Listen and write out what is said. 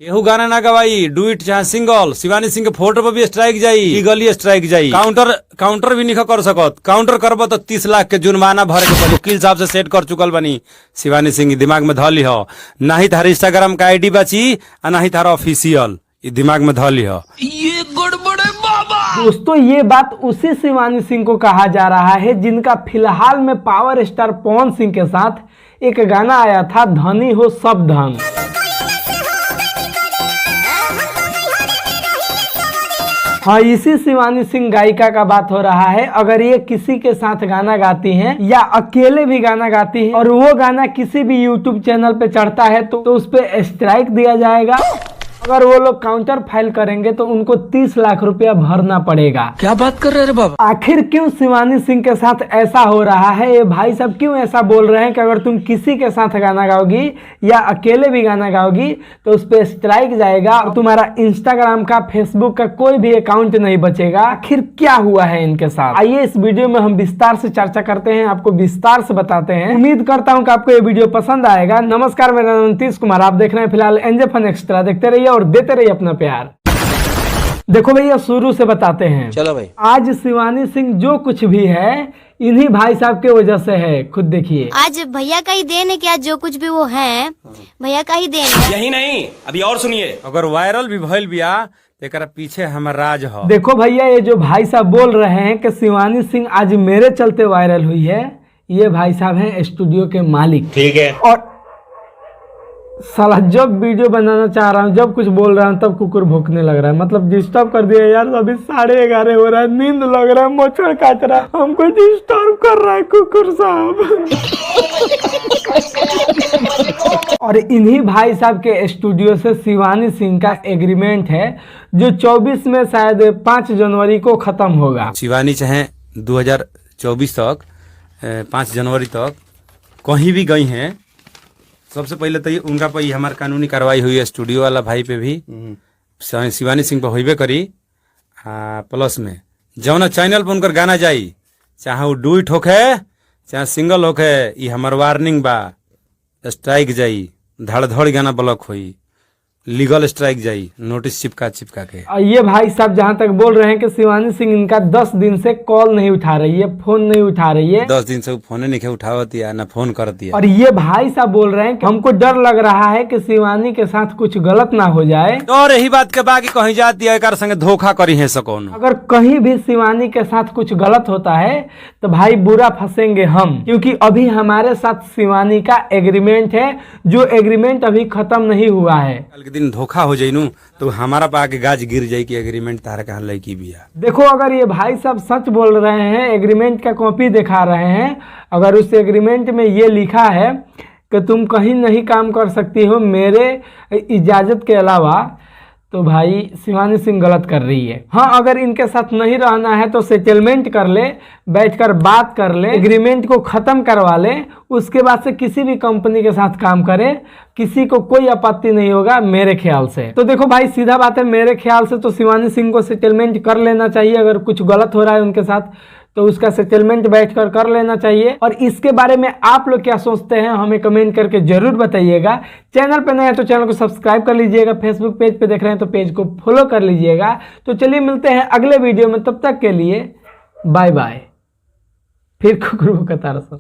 केहू गाना ना गवाई, डुइट चाहे सिंगल, शिवानी सिंह के फोटो पर भी स्ट्राइक जाई, लीगली स्ट्राइक जाई। काउंटर भी नहीं कर सकत। काउंटर करबो तो 30 लाख के जुर्माना भरे के पड़ी। वकील साहब से सेट कर चुकल बनी। शिवानी सिंह दिमाग में धली हो, ना ही तार इंस्टाग्राम का आईडी बची और ना ही तारा ऑफिशियल, दिमाग में धली हो। ये गड़बड़े बाबा। दोस्तों ये बात उसी शिवानी सिंह को कहा जा रहा है जिनका फिलहाल में पावर स्टार पवन सिंह के साथ एक गाना आया था, धनी हो सब धन। हाँ, इसी शिवानी सिंह गायिका का बात हो रहा है। अगर ये किसी के साथ गाना गाती हैं या अकेले भी गाना गाती हैं और वो गाना किसी भी यूट्यूब चैनल पे चढ़ता है तो उस पे स्ट्राइक दिया जाएगा। अगर वो लोग काउंटर फाइल करेंगे तो उनको 30 लाख रुपया भरना पड़ेगा। क्या बात कर रहे हैं बाबा? आखिर क्यों शिवानी सिंह के साथ ऐसा हो रहा है? ये भाई साहब क्यों ऐसा बोल रहे हैं कि अगर तुम किसी के साथ गाना गाओगी या अकेले भी गाना गाओगी तो उस पर स्ट्राइक जाएगा और तुम्हारा इंस्टाग्राम का, फेसबुक का कोई भी अकाउंट नहीं बचेगा। आखिर क्या हुआ है इनके साथ? आइए इस वीडियो में हम विस्तार से चर्चा करते हैं, आपको विस्तार से बताते हैं। उम्मीद करता हूँ कि आपको ये वीडियो पसंद आएगा। नमस्कार, मेरा नाम नीतीश कुमार, आप देख रहे हैं फिलहाल एनजे फन एक्स्ट्रा। देखते रहिए और देते रहिए अपना प्यार। देखो भैया, शुरू से बताते हैं। चलो भाई। आज शिवानी सिंह जो कुछ भी है इन्हीं भाई साहब के वजह से है। खुद देखिए, आज भैया का ही देन है क्या? जो कुछ भी वो है भैया का ही देन है। यही नहीं, अभी और सुनिए। अगर वायरल भी भइल बिया तो एकरा पीछे हमर राज हो। देखो भैया, ये जो भाई साहब बोल रहे हैं कि शिवानी सिंह आज मेरे चलते वायरल हुई है, ये भाई साहब हैं स्टूडियो के मालिक। ठीक है। और साला जब वीडियो बनाना चाह रहा हूँ, जब कुछ बोल रहा हूँ, तब कुकुर भौंकने लग रहा है। मतलब डिस्टर्ब कर दिया यार। अभी 11:30 हो रहा है, नींद लग रहा है, मच्छर काट रहा है, हमको डिस्टर्ब कर रहा है कुकुर साहब। और इन्हीं भाई साहब के स्टूडियो से शिवानी सिंह का एग्रीमेंट है जो 24 में शायद 5 जनवरी को खत्म होगा। शिवानी चाहे 2024 तक 5 जनवरी तक कहीं भी गई हैं, सबसे पहले तो उनका पर हमारी कानूनी कार्रवाई हुई है। स्टूडियो वाला भाई पे भी शिवानी सिंह पे होइबे करी। प्लस में जौना चैनल पर उनकर गाना जाई, चाहे वो डुइट होखे चाहे सिंगल होखे, ये हमार वार्निंग बा, स्ट्राइक जाई, धड़ धड़ गाना ब्लॉक हुई, लीगल स्ट्राइक जाई, नोटिस चिपका के। ये भाई साहब जहाँ तक बोल रहे हैं कि शिवानी सिंह इनका 10 दिन से कॉल नहीं उठा रही है, फोन नहीं उठा रही है। 10 दिन से फोन नहीं उठावती है, ना फोन करती है। और ये भाई साहब बोल रहे हैं कि हमको डर लग रहा है कि शिवानी के साथ कुछ गलत ना हो जाए। और यही बात के बाकी कहीं जाती है, एक संगे धोखा करी है सकौन। अगर कहीं भी शिवानी के साथ कुछ गलत होता है तो भाई बुरा फंसेंगे हम, क्योंकि अभी हमारे साथ शिवानी का एग्रीमेंट है, जो एग्रीमेंट अभी खत्म नहीं हुआ है। कल के दिन धोखा हो जाई नू तो हमारा पा के गाज गिर जाई कि एग्रीमेंट तारा कहाँ लड़की भी है। देखो, अगर ये भाई साहब सच बोल रहे हैं, एग्रीमेंट का कॉपी दिखा रहे हैं, अगर उस एग्रीमेंट में ये लिखा है कि तुम कहीं नहीं काम कर सकती हो मेरे इजाजत के अलावा, तो भाई शिवानी सिंह गलत कर रही है। हाँ, अगर इनके साथ नहीं रहना है तो सेटलमेंट कर ले, बैठकर बात कर ले, एग्रीमेंट को खत्म करवा ले, उसके बाद से किसी भी कंपनी के साथ काम करे, किसी को कोई आपत्ति नहीं होगा मेरे ख्याल से। तो देखो भाई, सीधा बात है, मेरे ख्याल से तो शिवानी सिंह को सेटलमेंट कर लेना चाहिए। अगर कुछ गलत हो रहा है उनके साथ तो उसका सेटलमेंट बैठकर कर लेना चाहिए। और इसके बारे में आप लोग क्या सोचते हैं हमें कमेंट करके जरूर बताइएगा। चैनल पे नए हैं तो चैनल को सब्सक्राइब कर लीजिएगा, फेसबुक पेज पे देख रहे हैं तो पेज को फॉलो कर लीजिएगा। तो चलिए मिलते हैं अगले वीडियो में, तब तक के लिए बाय बाय। फिर कुकुर भौंकता रहा।